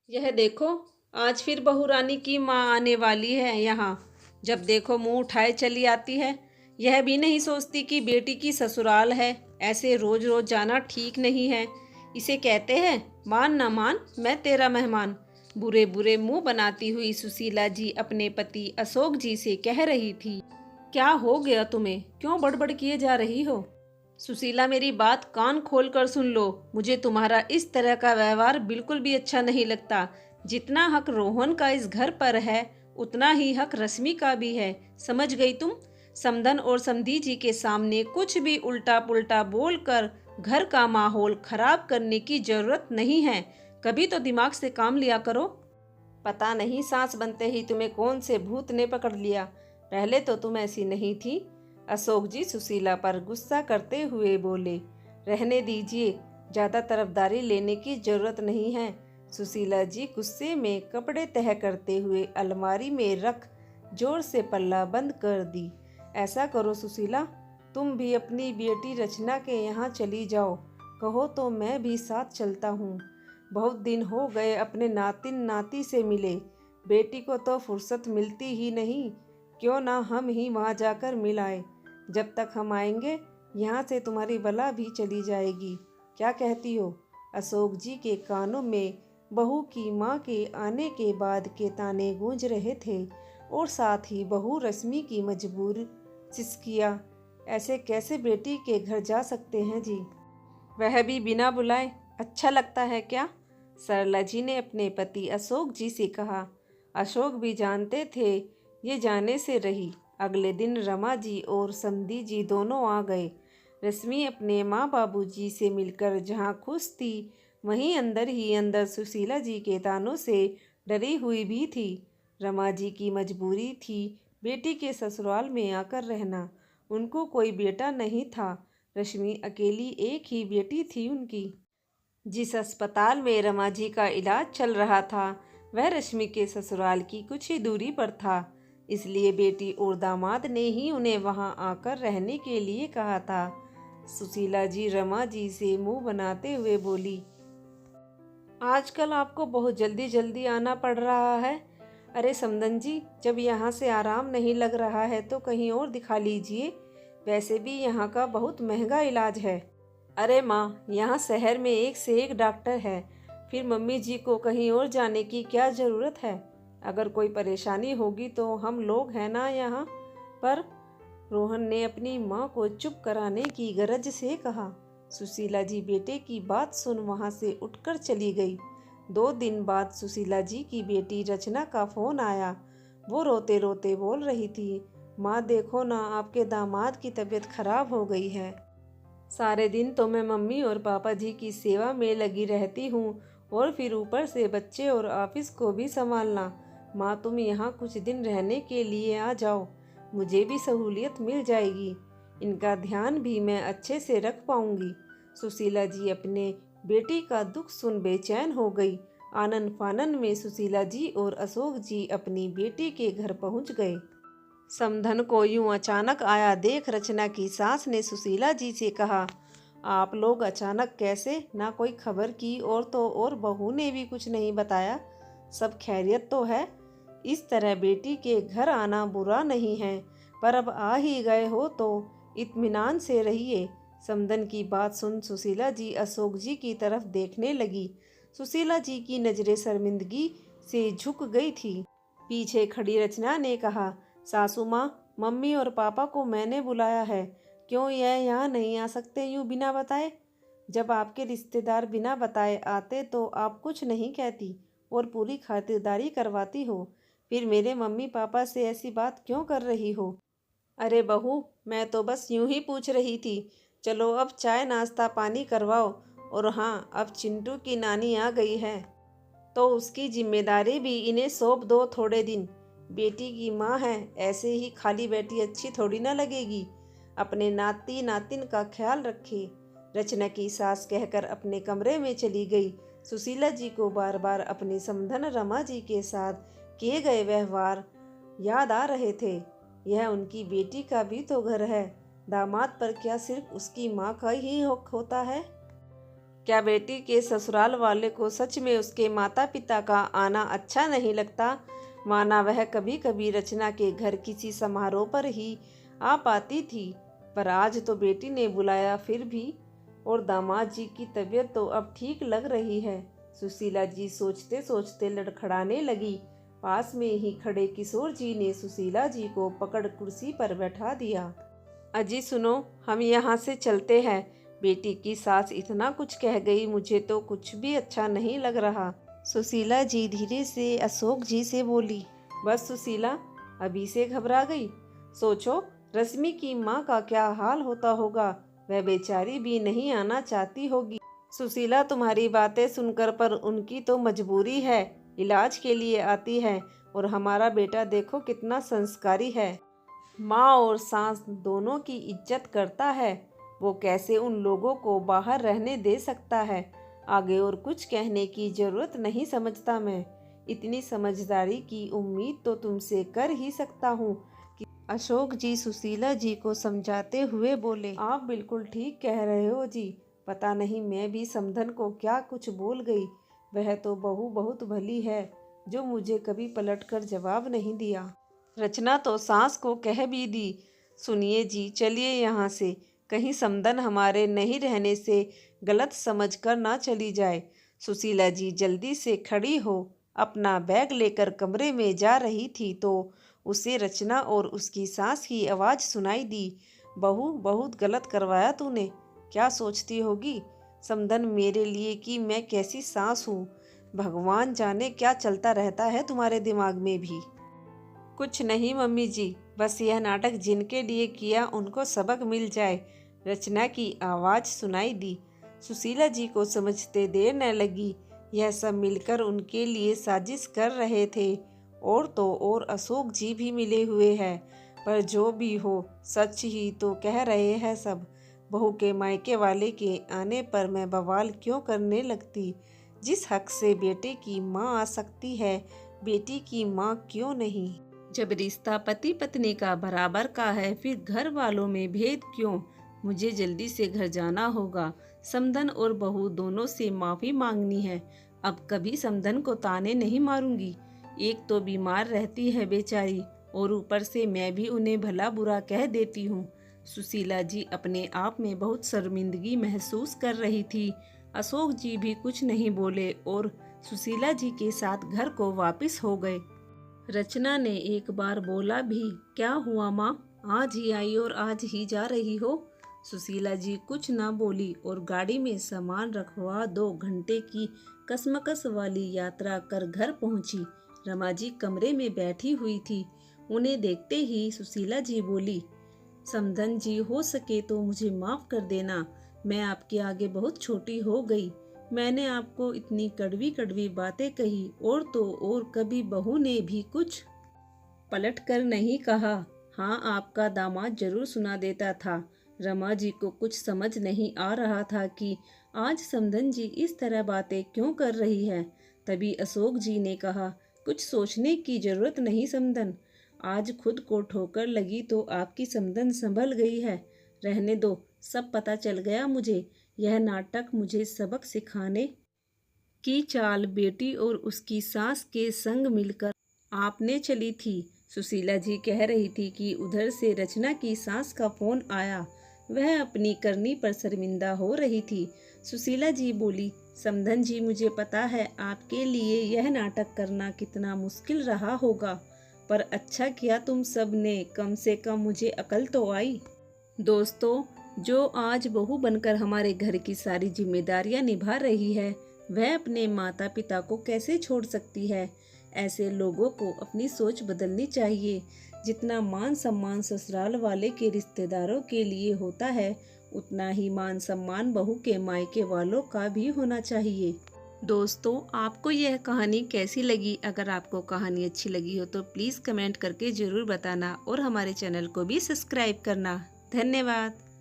यह देखो, आज फिर बहू रानी की माँ आने वाली है यहाँ। जब देखो मुंह उठाए चली आती है। यह भी नहीं सोचती कि बेटी की ससुराल है। ऐसे रोज रोज जाना ठीक नहीं है। इसे कहते हैं मान ना मान, मैं तेरा मेहमान। बुरे बुरे मुंह बनाती हुई सुशीला जी अपने पति अशोक जी से कह रही थी, क्या हो गया तुम्हें, क्यों बड़बड़ किए जा रही हो? सुशीला, मेरी बात कान खोल कर सुन लो। मुझे तुम्हारा इस तरह का व्यवहार बिल्कुल भी अच्छा नहीं लगता। जितना हक रोहन का इस घर पर है, उतना ही हक रश्मि का भी है। समझ गई तुम? समधन और समधी जी के सामने कुछ भी उल्टा पुल्टा बोलकर घर का माहौल खराब करने की जरूरत नहीं है। कभी तो दिमाग से काम लिया करो। पता नहीं सांस बनते ही तुम्हें कौन से भूत ने पकड़ लिया। पहले तो तुम ऐसी नहीं थी। अशोक जी सुशीला पर गुस्सा करते हुए बोले, रहने दीजिए, ज्यादा तरफदारी लेने की जरूरत नहीं है। सुशीला जी गुस्से में कपड़े तह करते हुए अलमारी में रख जोर से पल्ला बंद कर दी। ऐसा करो सुशीला, तुम भी अपनी बेटी रचना के यहाँ चली जाओ। कहो तो मैं भी साथ चलता हूँ। बहुत दिन हो गए अपने नातिन नाती से मिले। बेटी को तो फुर्सत मिलती ही नहीं। क्यों ना हम ही वहाँ जाकर मिल आए। जब तक हम आएंगे, यहाँ से तुम्हारी बला भी चली जाएगी। क्या कहती हो? अशोक जी के कानों में बहू की माँ के आने के बाद के ताने गूंज रहे थे और साथ ही बहू रश्मि की मजबूर सिसकियाँ। ऐसे कैसे बेटी के घर जा सकते हैं जी, वह भी बिना बुलाए? अच्छा लगता है क्या? सरला जी ने अपने पति अशोक जी से कहा। अशोक भी जानते थे ये जाने से रही। अगले दिन रमा जी और समधी जी दोनों आ गए। रश्मि अपने माँ बाबू जी से मिलकर जहाँ खुश थी, वहीं अंदर ही अंदर सुशीला जी के तानों से डरी हुई भी थी। रमा जी की मजबूरी थी बेटी के ससुराल में आकर रहना। उनको कोई बेटा नहीं था। रश्मि अकेली एक ही बेटी थी उनकी। जिस अस्पताल में रमा जी का इलाज चल रहा था, वह रश्मि के ससुराल की कुछ ही दूरी पर था। इसलिए बेटी और दामाद ने ही उन्हें वहां आकर रहने के लिए कहा था। सुशीला जी रमा जी से मुंह बनाते हुए बोली, आजकल आपको बहुत जल्दी जल्दी आना पड़ रहा है। अरे समदन जी, जब यहाँ से आराम नहीं लग रहा है तो कहीं और दिखा लीजिए। वैसे भी यहाँ का बहुत महंगा इलाज है। अरे माँ, यहाँ शहर में एक से एक डॉक्टर है। फिर मम्मी जी को कहीं और जाने की क्या ज़रूरत है? अगर कोई परेशानी होगी तो हम लोग हैं ना यहाँ पर। रोहन ने अपनी माँ को चुप कराने की गरज से कहा। सुशीला जी बेटे की बात सुन वहाँ से उठकर चली गई। 2 दिन बाद सुशीला जी की बेटी रचना का फोन आया। वो रोते रोते बोल रही थी, माँ देखो ना, आपके दामाद की तबीयत खराब हो गई है। सारे दिन तो मैं मम्मी और पापा जी की सेवा में लगी रहती हूँ और फिर ऊपर से बच्चे और ऑफिस को भी संभालना। माँ तुम यहाँ कुछ दिन रहने के लिए आ जाओ, मुझे भी सहूलियत मिल जाएगी। इनका ध्यान भी मैं अच्छे से रख पाऊंगी। सुशीला जी अपने बेटी का दुख सुन बेचैन हो गई। आनन फानन में सुशीला जी और अशोक जी अपनी बेटी के घर पहुंच गए। समधन को यूं अचानक आया देख रचना की सास ने सुशीला जी से कहा, आप लोग अचानक कैसे? ना कोई खबर की और तो और बहू ने भी कुछ नहीं बताया। सब खैरियत तो है? इस तरह बेटी के घर आना बुरा नहीं है, पर अब आ ही गए हो तो इत्मीनान से रहिए। समधन की बात सुन सुशीला जी अशोक जी की तरफ देखने लगी। सुशीला जी की नज़रें शर्मिंदगी से झुक गई थी। पीछे खड़ी रचना ने कहा, सासू माँ, मम्मी और पापा को मैंने बुलाया है। क्यों यह यहाँ नहीं आ सकते यूँ बिना बताए? जब आपके रिश्तेदार बिना बताए आते तो आप कुछ नहीं कहती और पूरी खातिरदारी करवाती हो। फिर मेरे मम्मी पापा से ऐसी बात क्यों कर रही हो? अरे बहू, मैं तो बस यूं ही पूछ रही थी। चलो अब चाय नाश्ता पानी करवाओ। और हाँ, अब चिंटू की नानी आ गई है तो उसकी जिम्मेदारी भी इन्हें सौंप दो थोड़े दिन। बेटी की माँ है, ऐसे ही खाली बैठी अच्छी थोड़ी ना लगेगी। अपने नाती नातिन का ख्याल रखे। रचना की सास कहकर अपने कमरे में चली गई। सुशीला जी को बार बार अपनी समधन रमा जी के साथ किए गए व्यवहार याद आ रहे थे। यह उनकी बेटी का भी तो घर है। दामाद पर क्या सिर्फ उसकी माँ का ही हक होता है? क्या बेटी के ससुराल वाले को सच में उसके माता पिता का आना अच्छा नहीं लगता? माना वह कभी कभी रचना के घर किसी समारोह पर ही आ पाती थी, पर आज तो बेटी ने बुलाया फिर भी। और दामाद जी की तबीयत तो अब ठीक लग रही है। सुशीला जी सोचते सोचते लड़खड़ाने लगी। पास में ही खड़े किशोर जी ने सुशीला जी को पकड़ कुर्सी पर बैठा दिया। अजी सुनो, हम यहाँ से चलते हैं। बेटी की सास इतना कुछ कह गई, मुझे तो कुछ भी अच्छा नहीं लग रहा। सुशीला जी धीरे से अशोक जी से बोली। बस सुशीला, अभी से घबरा गई? सोचो रश्मि की माँ का क्या हाल होता होगा, वह बेचारी भी नहीं आना चाहती होगी। सुशीला तुम्हारी बातें सुनकर, पर उनकी तो मजबूरी है, इलाज के लिए आती है। और हमारा बेटा देखो कितना संस्कारी है, माँ और सास दोनों की इज्जत करता है। वो कैसे उन लोगों को बाहर रहने दे सकता है? आगे और कुछ कहने की जरूरत नहीं समझता मैं। इतनी समझदारी की उम्मीद तो तुमसे कर ही सकता हूँ कि अशोक जी सुशीला जी को समझाते हुए बोले। आप बिल्कुल ठीक कह रहे हो जी। पता नहीं मैं भी समधन को क्या कुछ बोल गई। वह तो बहू बहुत भली है, जो मुझे कभी पलटकर जवाब नहीं दिया। रचना तो सास को कह भी दी। सुनिए जी, चलिए यहाँ से, कहीं समधन हमारे नहीं रहने से गलत समझ कर ना चली जाए। सुशीला जी जल्दी से खड़ी हो अपना बैग लेकर कमरे में जा रही थी तो उसे रचना और उसकी सास की आवाज़ सुनाई दी। बहू, बहुत गलत करवाया तूने। क्या सोचती होगी समधन मेरे लिए कि मैं कैसी सास हूँ? भगवान जाने क्या चलता रहता है तुम्हारे दिमाग में भी। कुछ नहीं मम्मी जी, बस यह नाटक जिनके लिए किया उनको सबक मिल जाए। रचना की आवाज़ सुनाई दी। सुशीला जी को समझते देर न लगी। यह सब मिलकर उनके लिए साजिश कर रहे थे। और तो और अशोक जी भी मिले हुए हैं। पर जो भी हो, सच ही तो कह रहे हैं सब। बहू के मायके वाले के आने पर मैं बवाल क्यों करने लगती? जिस हक से बेटे की माँ आ सकती है, बेटी की माँ क्यों नहीं? जब रिश्ता पति पत्नी का बराबर का है, फिर घर वालों में भेद क्यों? मुझे जल्दी से घर जाना होगा। समधन और बहू दोनों से माफ़ी मांगनी है। अब कभी समधन को ताने नहीं मारूंगी। एक तो बीमार रहती है बेचारी, और ऊपर से मैं भी उन्हें भला बुरा कह देती हूँ। सुशीला जी अपने आप में बहुत शर्मिंदगी महसूस कर रही थी। अशोक जी भी कुछ नहीं बोले और सुशीला जी के साथ घर को वापस हो गए। रचना ने एक बार बोला भी, क्या हुआ माँ, आज ही आई और आज ही जा रही हो? सुशीला जी कुछ ना बोली और गाड़ी में सामान रखवा 2 घंटे की कसमकस वाली यात्रा कर घर पहुंची। रमा जी कमरे में बैठी हुई थी। उन्हें देखते ही सुशीला जी बोली, समधन जी, हो सके तो मुझे माफ़ कर देना। मैं आपके आगे बहुत छोटी हो गई। मैंने आपको इतनी कड़वी कड़वी बातें कही, और तो और कभी बहू ने भी कुछ पलट कर नहीं कहा। हाँ, आपका दामाद जरूर सुना देता था। रमा जी को कुछ समझ नहीं आ रहा था कि आज समधन जी इस तरह बातें क्यों कर रही है। तभी अशोक जी ने कहा, कुछ सोचने की जरूरत नहीं समधन। आज खुद को ठोकर लगी तो आपकी समधन संभल गई है। रहने दो, सब पता चल गया मुझे। यह नाटक मुझे सबक सिखाने की चाल बेटी और उसकी सास के संग मिलकर आपने चली थी। सुशीला जी कह रही थी कि उधर से रचना की सास का फोन आया। वह अपनी करनी पर शर्मिंदा हो रही थी। सुशीला जी बोली, समधन जी, मुझे पता है आपके लिए यह नाटक करना कितना मुश्किल रहा होगा, पर अच्छा किया तुम सब ने, कम से कम मुझे अकल तो आई। दोस्तों, जो आज बहू बनकर हमारे घर की सारी जिम्मेदारियां निभा रही है, वह अपने माता पिता को कैसे छोड़ सकती है? ऐसे लोगों को अपनी सोच बदलनी चाहिए। जितना मान सम्मान ससुराल वाले के रिश्तेदारों के लिए होता है, उतना ही मान सम्मान बहू के मायके वालों का भी होना चाहिए। दोस्तों, आपको यह कहानी कैसी लगी? अगर आपको कहानी अच्छी लगी हो तो प्लीज़ कमेंट करके ज़रूर बताना और हमारे चैनल को भी सब्सक्राइब करना। धन्यवाद।